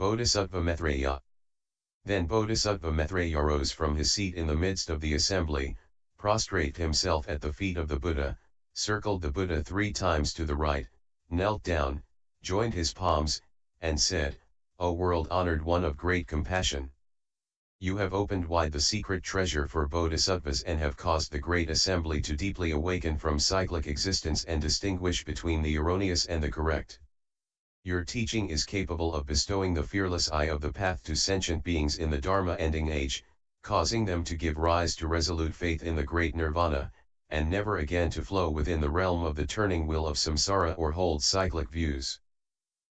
Bodhisattva Maitreya. Then Bodhisattva Maitreya rose from his seat in the midst of the assembly, prostrate himself at the feet of the Buddha, circled the Buddha 3 times to the right, knelt down, joined his palms, and said, "O world-honored one of great compassion! You have opened wide the secret treasure for bodhisattvas and have caused the great assembly to deeply awaken from cyclic existence and distinguish between the erroneous and the correct. Your teaching is capable of bestowing the fearless eye of the path to sentient beings in the Dharma ending age, causing them to give rise to resolute faith in the great nirvana, and never again to flow within the realm of the turning wheel of samsara or hold cyclic views.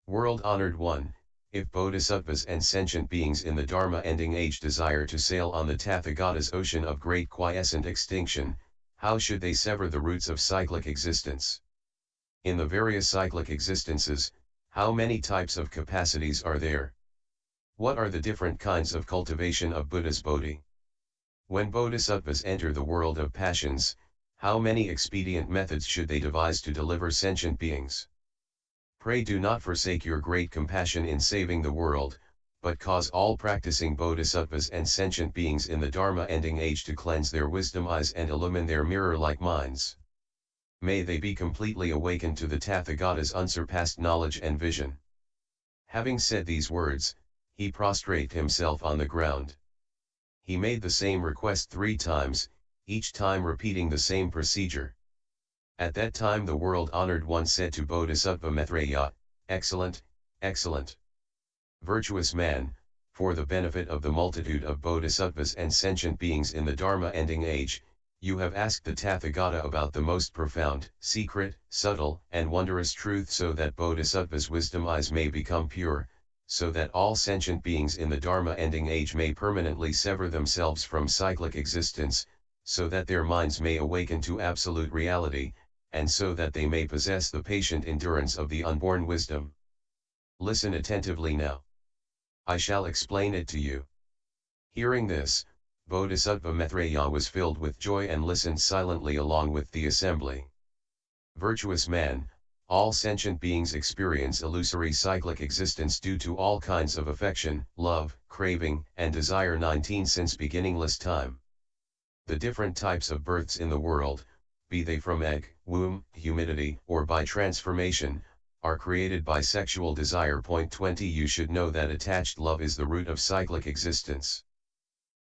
World-honored one, if bodhisattvas and sentient beings in the Dharma ending age desire to sail on the Tathagata's ocean of great quiescent extinction, how should they sever the roots of cyclic existence? In the various cyclic existences, how many types of capacities are there? What are the different kinds of cultivation of Buddha's bodhi? When bodhisattvas enter the world of passions, how many expedient methods should they devise to deliver sentient beings? Pray do not forsake your great compassion in saving the world, but cause all practicing bodhisattvas and sentient beings in the Dharma ending age to cleanse their wisdom eyes and illumine their mirror-like minds. May they be completely awakened to the Tathagata's unsurpassed knowledge and vision." Having said these words, he prostrated himself on the ground. He made the same request 3 times, each time repeating the same procedure. At that time the world-honored one said to Bodhisattva Maitreya, "Excellent, excellent. Virtuous man, for the benefit of the multitude of bodhisattvas and sentient beings in the Dharma ending age, you have asked the Tathagata about the most profound, secret, subtle, and wondrous truth so that bodhisattvas' wisdom eyes may become pure, so that all sentient beings in the Dharma ending age may permanently sever themselves from cyclic existence, so that their minds may awaken to absolute reality, and so that they may possess the patient endurance of the unborn wisdom. Listen attentively now. I shall explain it to you." Hearing this, Bodhisattva Maitreya was filled with joy and listened silently along with the assembly. Virtuous man, all sentient beings experience illusory cyclic existence due to all kinds of affection, love, craving, and desire 19 since beginningless time. The different types of births in the world, be they from egg, womb, humidity, or by transformation, are created by sexual desire. 20 You should know that attached love is the root of cyclic existence.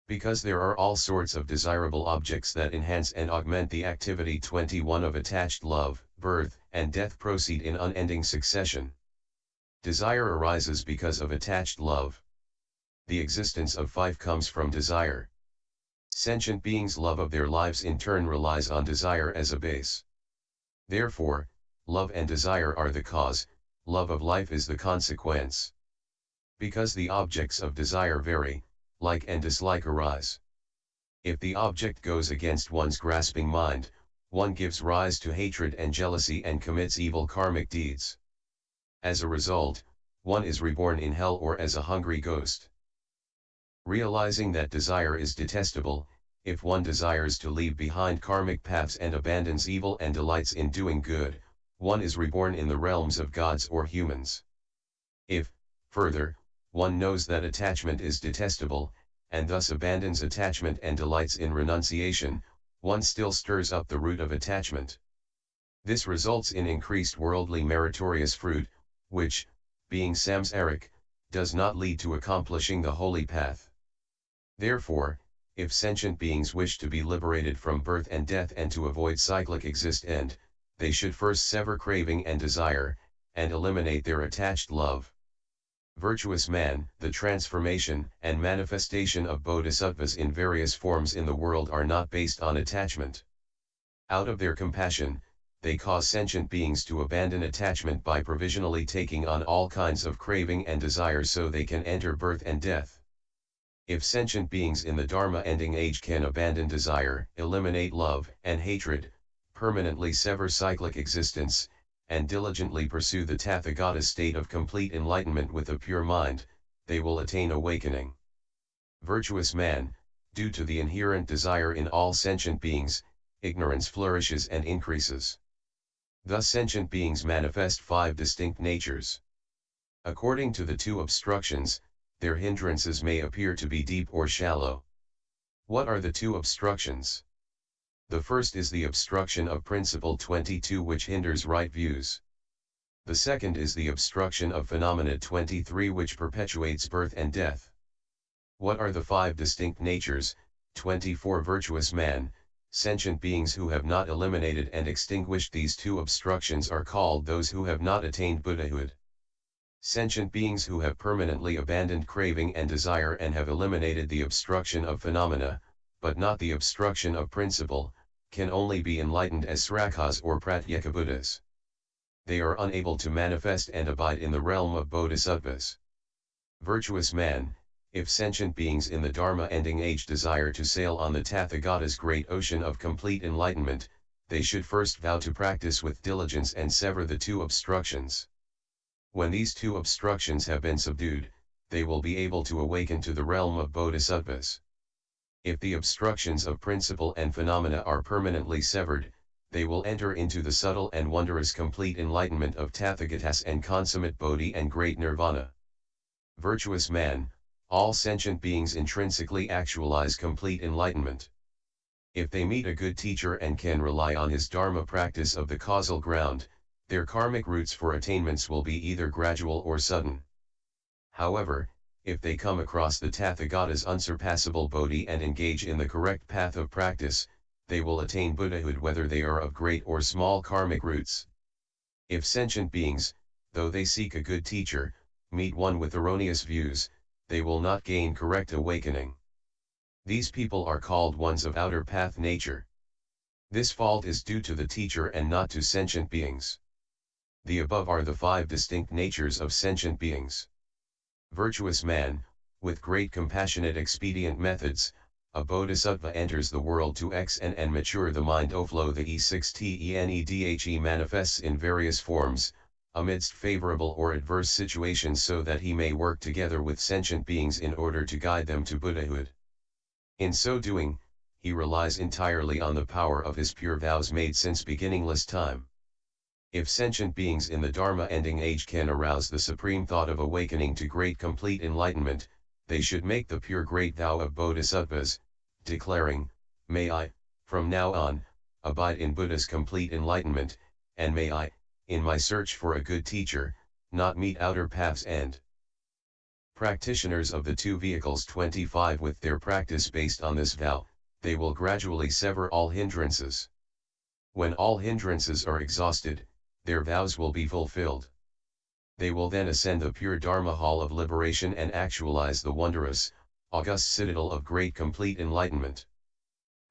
Because there are all sorts of desirable objects that enhance and augment the activity. 21 Of attached love, birth and death proceed in unending succession. Desire arises because of attached love. The existence of 5 comes from desire. Sentient beings' love of their lives in turn relies on desire as a base. Therefore, love and desire are the cause, love of life is the consequence. Because the objects of desire vary, like and dislike arise. If the object goes against one's grasping mind, one gives rise to hatred and jealousy and commits evil karmic deeds. As a result, one is reborn in hell or as a hungry ghost. Realizing that desire is detestable, if one desires to leave behind karmic paths and abandons evil and delights in doing good, one is reborn in the realms of gods or humans. If, further, one knows that attachment is detestable, and thus abandons attachment and delights in renunciation, one still stirs up the root of attachment. This results in increased worldly meritorious fruit, which, being samsaric, does not lead to accomplishing the holy path. Therefore, if sentient beings wish to be liberated from birth and death and to avoid cyclic existence, they should first sever craving and desire, and eliminate their attached love. Virtuous man, the transformation and manifestation of bodhisattvas in various forms in the world are not based on attachment. Out of their compassion, they cause sentient beings to abandon attachment by provisionally taking on all kinds of craving and desire so they can enter birth and death. If sentient beings in the Dharma ending age can abandon desire, eliminate love and hatred, permanently sever cyclic existence, and diligently pursue the Tathagata state of complete enlightenment with a pure mind, they will attain awakening. Virtuous man, due to the inherent desire in all sentient beings, ignorance flourishes and increases. Thus sentient beings manifest 5 distinct natures. According to the two obstructions, their hindrances may appear to be deep or shallow. What are the two obstructions? The first is the obstruction of principle 22, which hinders right views. The second is the obstruction of phenomena 23, which perpetuates birth and death. What are the five distinct natures? 24 Virtuous man. Sentient beings who have not eliminated and extinguished these two obstructions are called those who have not attained Buddhahood. Sentient beings who have permanently abandoned craving and desire and have eliminated the obstruction of phenomena, but not the obstruction of principle, can only be enlightened as Srakas or Pratyeka Buddhas. They are unable to manifest and abide in the realm of bodhisattvas. Virtuous man. If sentient beings in the Dharma ending age desire to sail on the Tathagata's great ocean of complete enlightenment, they should first vow to practice with diligence and sever the two obstructions. When these two obstructions have been subdued, they will be able to awaken to the realm of bodhisattvas. If the obstructions of principle and phenomena are permanently severed, they will enter into the subtle and wondrous complete enlightenment of Tathagatas and consummate Bodhi and great nirvana. Virtuous man. All sentient beings intrinsically actualize complete enlightenment. If they meet a good teacher and can rely on his dharma practice of the causal ground, their karmic routes for attainments will be either gradual or sudden. However, if they come across the Tathagata's unsurpassable Bodhi and engage in the correct path of practice, they will attain Buddhahood whether they are of great or small karmic roots. If sentient beings, though they seek a good teacher, meet one with erroneous views, they will not gain correct awakening. These people are called ones of outer path nature. This fault is due to the teacher and not to sentient beings. The above are the five distinct natures of sentient beings. Virtuous man. With great compassionate expedient methods, a bodhisattva enters the world to extend and mature the mind. Flow the E6TENEDHE manifests in various forms, amidst favorable or adverse situations so that he may work together with sentient beings in order to guide them to Buddhahood. In so doing, he relies entirely on the power of his pure vows made since beginningless time. If sentient beings in the Dharma ending age can arouse the supreme thought of awakening to great complete enlightenment, they should make the pure great vow of bodhisattvas, declaring, "May I, from now on, abide in Buddha's complete enlightenment, and may I, in my search for a good teacher, not meet outer paths and." Practitioners of the two vehicles 25 with their practice based on this vow, they will gradually sever all hindrances. When all hindrances are exhausted, their vows will be fulfilled. They will then ascend the pure Dharma hall of liberation and actualize the wondrous, august citadel of great complete enlightenment.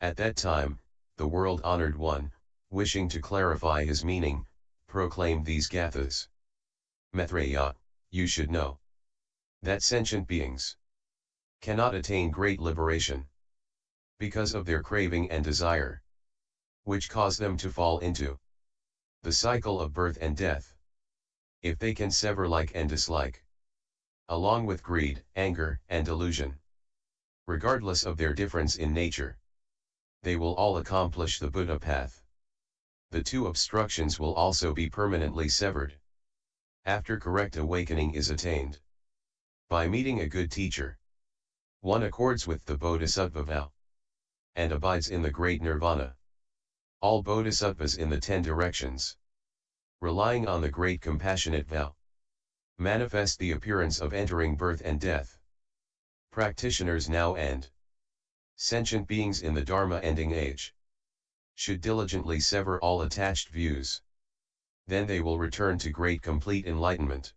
At that time, the world-honored one, wishing to clarify his meaning, proclaimed these gathas. Maitreya, you should know that sentient beings cannot attain great liberation because of their craving and desire, which cause them to fall into the cycle of birth and death. If they can sever like and dislike, along with greed, anger, and delusion, regardless of their difference in nature, they will all accomplish the Buddha path. The two obstructions will also be permanently severed after correct awakening is attained. By meeting a good teacher, one accords with the bodhisattva vow and abides in the great nirvana. All bodhisattvas in the 10 directions, relying on the great compassionate vow, manifest the appearance of entering birth and death. Practitioners now and sentient beings in the Dharma ending age should diligently sever all attached views. Then they will return to great complete enlightenment.